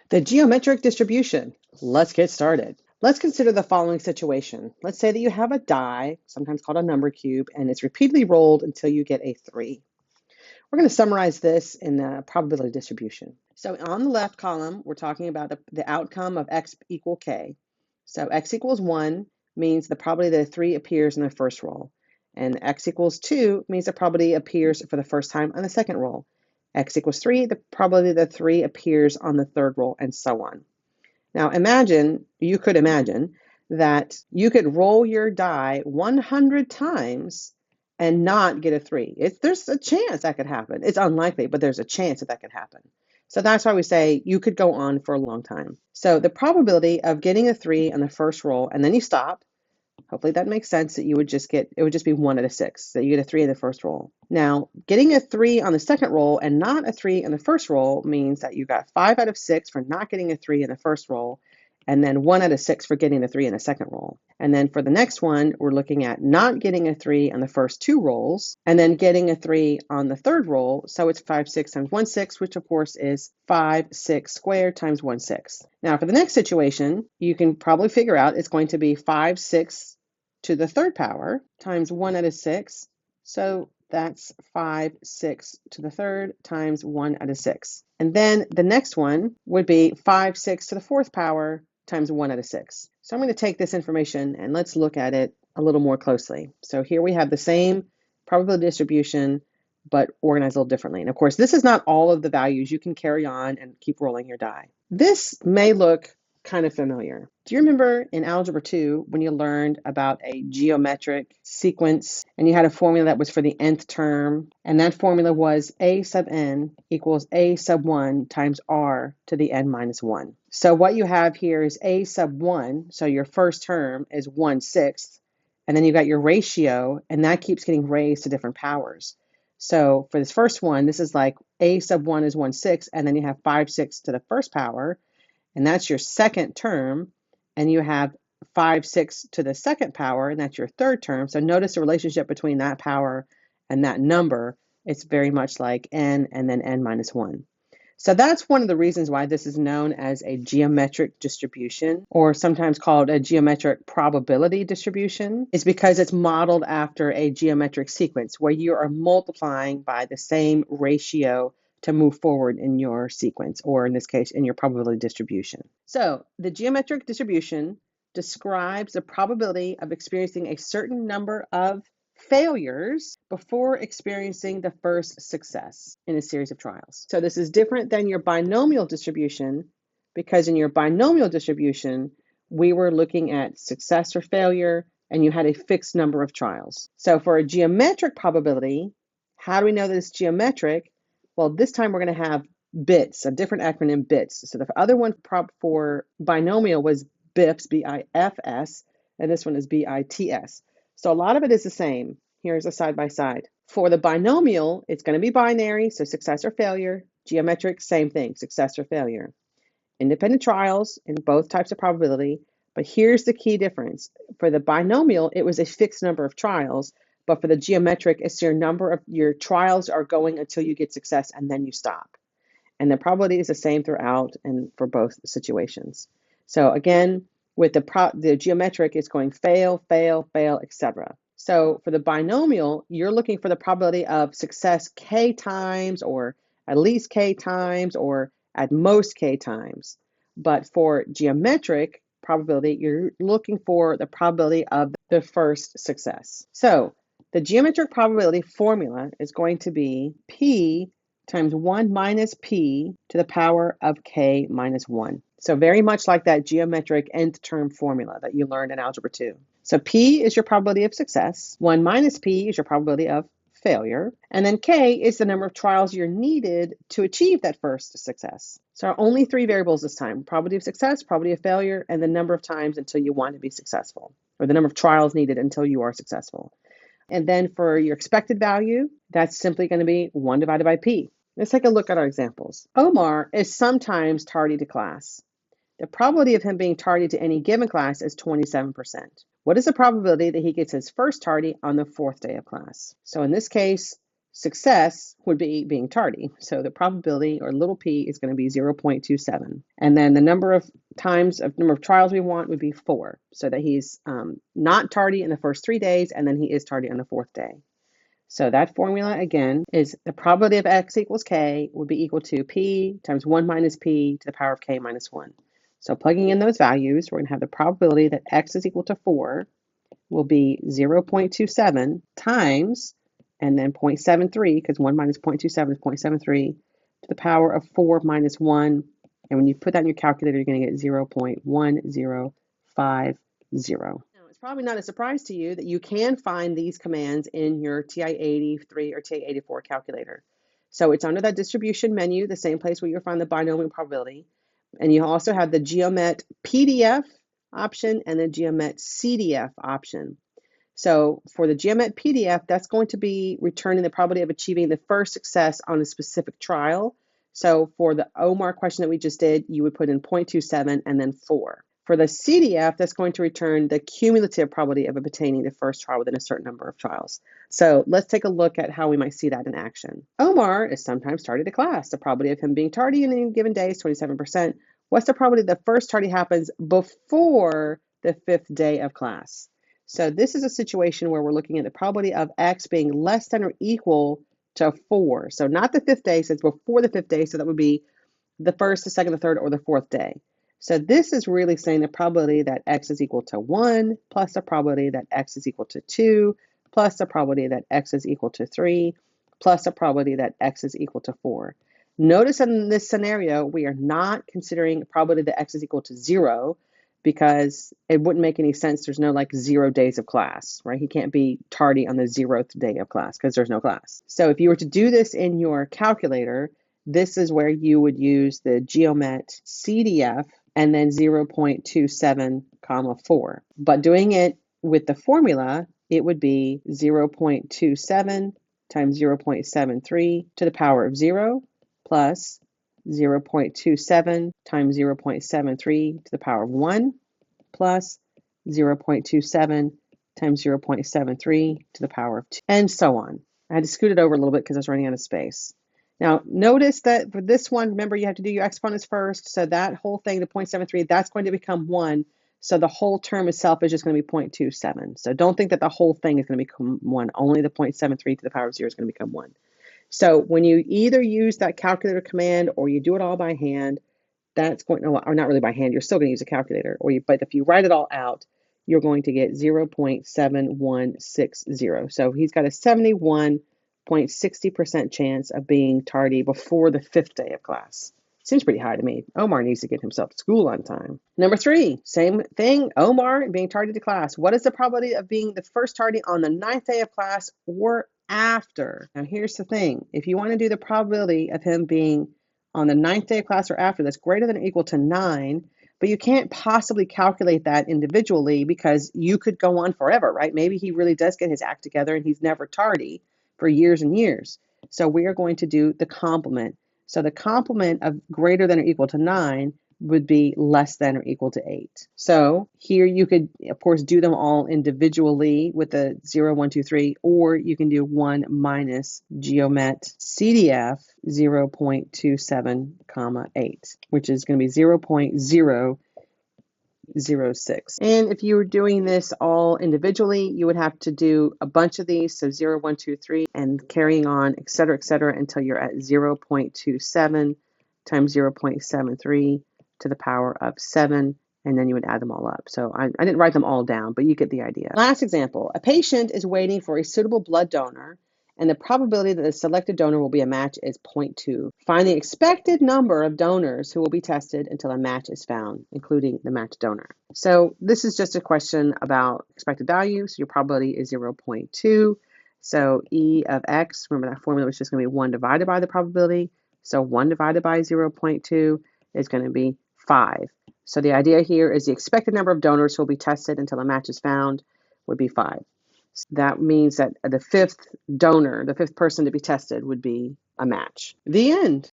The geometric distribution. Let's get started. Let's consider the following situation. Let's say that you have a die, sometimes called a number cube, and it's repeatedly rolled until you get a 3. We're going to summarize this in the probability distribution. So on the left column, we're talking about the outcome of x equal k. So x equals 1 means the probability that a 3 appears in the first roll. And x equals 2 means the probability appears for the first time on the second roll. X equals 3, the probability that 3 appears on the third roll, and so on. Now you could imagine that you could roll your die 100 times and not get a 3. There's a chance that could happen. It's unlikely, but there's a chance that could happen. So that's why we say you could go on for a long time. So the probability of getting a 3 on the first roll, and then you stop. Hopefully that makes sense, that it would just be 1 out of 6, that you get a 3 in the first roll. Now, getting a 3 on the second roll and not a 3 in the first roll means that you got 5 out of 6 for not getting a 3 in the first roll, and then 1 out of 6 for getting the 3 in the second roll. And then for the next one, we're looking at not getting a 3 on the first 2 rolls, and then getting a 3 on the third roll. So it's 5 6 times 1 6, which of course is 5 6 squared times 1 6. Now for the next situation, you can probably figure out it's going to be 5 6 to the third power times 1 out of 6. So that's 5 6 to the third times 1 out of 6. And then the next one would be 5 6 to the fourth power times 1 out of 6. So I'm going to take this information and let's look at it a little more closely. So here we have the same probability distribution, but organized a little differently. And of course, this is not all of the values. You can carry on and keep rolling your die. This may look kind of familiar. Do you remember in Algebra 2 when you learned about a geometric sequence and you had a formula that was for the nth term, and that formula was a sub n equals a sub 1 times r to the n minus 1. So what you have here is a sub 1, so your first term is 1/6, and then you got your ratio, and that keeps getting raised to different powers. So for this first one, this is like a sub 1 is 1/6, and then you have 5 6 to the first power, and that's your second term, and you have 5 6 to the second power, and that's your third term. So notice the relationship between that power and that number. It's very much like n and then n minus 1. So that's one of the reasons why this is known as a geometric distribution, or sometimes called a geometric probability distribution, is because it's modeled after a geometric sequence where you are multiplying by the same ratio to move forward in your sequence, or in this case, in your probability distribution. So the geometric distribution describes the probability of experiencing a certain number of failures before experiencing the first success in a series of trials. So this is different than your binomial distribution, because in your binomial distribution, we were looking at success or failure, and you had a fixed number of trials. So for a geometric probability, how do we know that it's geometric? Well, this time we're going to have bits, a different acronym, BITS. So the other one for binomial was BIFS, BIFS, and this one is BITS. So a lot of it is the same. Here's a side by side. For the binomial, it's going to be binary, so success or failure. Geometric, same thing, success or failure. Independent trials in both types of probability, but here's the key difference. For the binomial, it was a fixed number of trials, but for the geometric, it's your trials are going until you get success and then you stop. And the probability is the same throughout and for both situations. So again, with the geometric, it's going fail, fail, fail, etc. So for the binomial, you're looking for the probability of success k times, or at least k times, or at most k times. But for geometric probability, you're looking for the probability of the first success. So the geometric probability formula is going to be P times 1 minus P to the power of K minus 1. So very much like that geometric nth term formula that you learned in Algebra 2. So P is your probability of success, 1 minus P is your probability of failure, and then K is the number of trials you're needed to achieve that first success. So only 3 variables this time: probability of success, probability of failure, and the number of times until you want to be successful, or the number of trials needed until you are successful. And then for your expected value, that's simply going to be 1 divided by P. Let's take a look at our examples. Omar is sometimes tardy to class. The probability of him being tardy to any given class is 27%. What is the probability that he gets his first tardy on the 4th day of class? So in this case, success would be being tardy. So the probability, or little p, is going to be 0.27. And then the number of trials we want would be 4, so that he's not tardy in the first 3 days, and then he is tardy on the 4th day. So that formula, again, is the probability of x equals k would be equal to p times 1 minus p to the power of k minus 1. So plugging in those values, we're going to have the probability that x is equal to 4 will be 0.27 times, and then 0.73, because 1 minus 0.27 is 0.73, to the power of 4 minus 1. And when you put that in your calculator, you're going to get 0.1050. It's probably not a surprise to you that you can find these commands in your TI-83 or TI-84 calculator. So it's under that distribution menu, the same place where you'll find the binomial probability. And you also have the GeoMet PDF option and the GeoMet CDF option. So for the GeoMet PDF, that's going to be returning the probability of achieving the first success on a specific trial. So for the OMAR question that we just did, you would put in 0.27 and then 4. For the CDF, that's going to return the cumulative probability of obtaining the first trial within a certain number of trials. So let's take a look at how we might see that in action. Omar is sometimes tardy to class. The probability of him being tardy in any given day is 27%. What's the probability the first tardy happens before the 5th day of class? So this is a situation where we're looking at the probability of x being less than or equal to 4. So not the 5th day, so it's before the 5th day, so that would be the 1st, the 2nd, the 3rd, or the 4th day. So this is really saying the probability that x is equal to 1 plus the probability that x is equal to 2 plus the probability that x is equal to 3 plus the probability that x is equal to 4. Notice in this scenario, we are not considering probability that x is equal to 0, because it wouldn't make any sense. There's no like 0 days of class, right? He can't be tardy on the 0th day of class because there's no class. So if you were to do this in your calculator, this is where you would use the GeoMet CDF and then 0.27 comma 4. But doing it with the formula, it would be 0.27 times 0.73 to the power of 0 plus 0.27 times 0.73 to the power of 1 plus 0.27 times 0.73 to the power of 2, and so on. I had to scoot it over a little bit because I was running out of space. Now, notice that for this one, remember you have to do your exponents first. So that whole thing, the 0.73, that's going to become 1. So the whole term itself is just going to be 0.27. So don't think that the whole thing is going to become 1. Only the 0.73 to the power of 0 is going to become 1. So when you either use that calculator command or you do it all by hand, that's going to, or not really by hand, you're still going to use a calculator. But if you write it all out, you're going to get 0.7160. So he's got a 71.60% chance of being tardy before the 5th day of class. Seems pretty high to me. Omar needs to get himself to school on time. Number 3, same thing. Omar being tardy to class. What is the probability of being the first tardy on the 9th day of class or after? Now here's the thing. If you want to do the probability of him being on the 9th day of class or after, that's greater than or equal to 9, but you can't possibly calculate that individually because you could go on forever, right? Maybe he really does get his act together and he's never tardy for years and years. So we are going to do the complement. So the complement of greater than or equal to 9 would be less than or equal to 8. So here you could, of course, do them all individually with the 0, 1, 2, 3, or you can do 1 minus GeoMet CDF 0.27 comma 8, which is going to be 0.006. And if you were doing this all individually, you would have to do a bunch of these, so 0, 1, 2, 3, and carrying on, et cetera, until you're at 0.27 times 0.73 to the power of 7, and then you would add them all up. So I didn't write them all down, but you get the idea. Last example, a patient is waiting for a suitable blood donor, and the probability that the selected donor will be a match is 0.2. Find the expected number of donors who will be tested until a match is found, including the matched donor. So this is just a question about expected value. So your probability is 0.2. So E of X, remember that formula was just going to be 1 divided by the probability. So 1 divided by 0.2 is going to be 5. So the idea here is the expected number of donors who will be tested until a match is found would be 5. That means that the 5th donor, the 5th person to be tested would be a match. The end.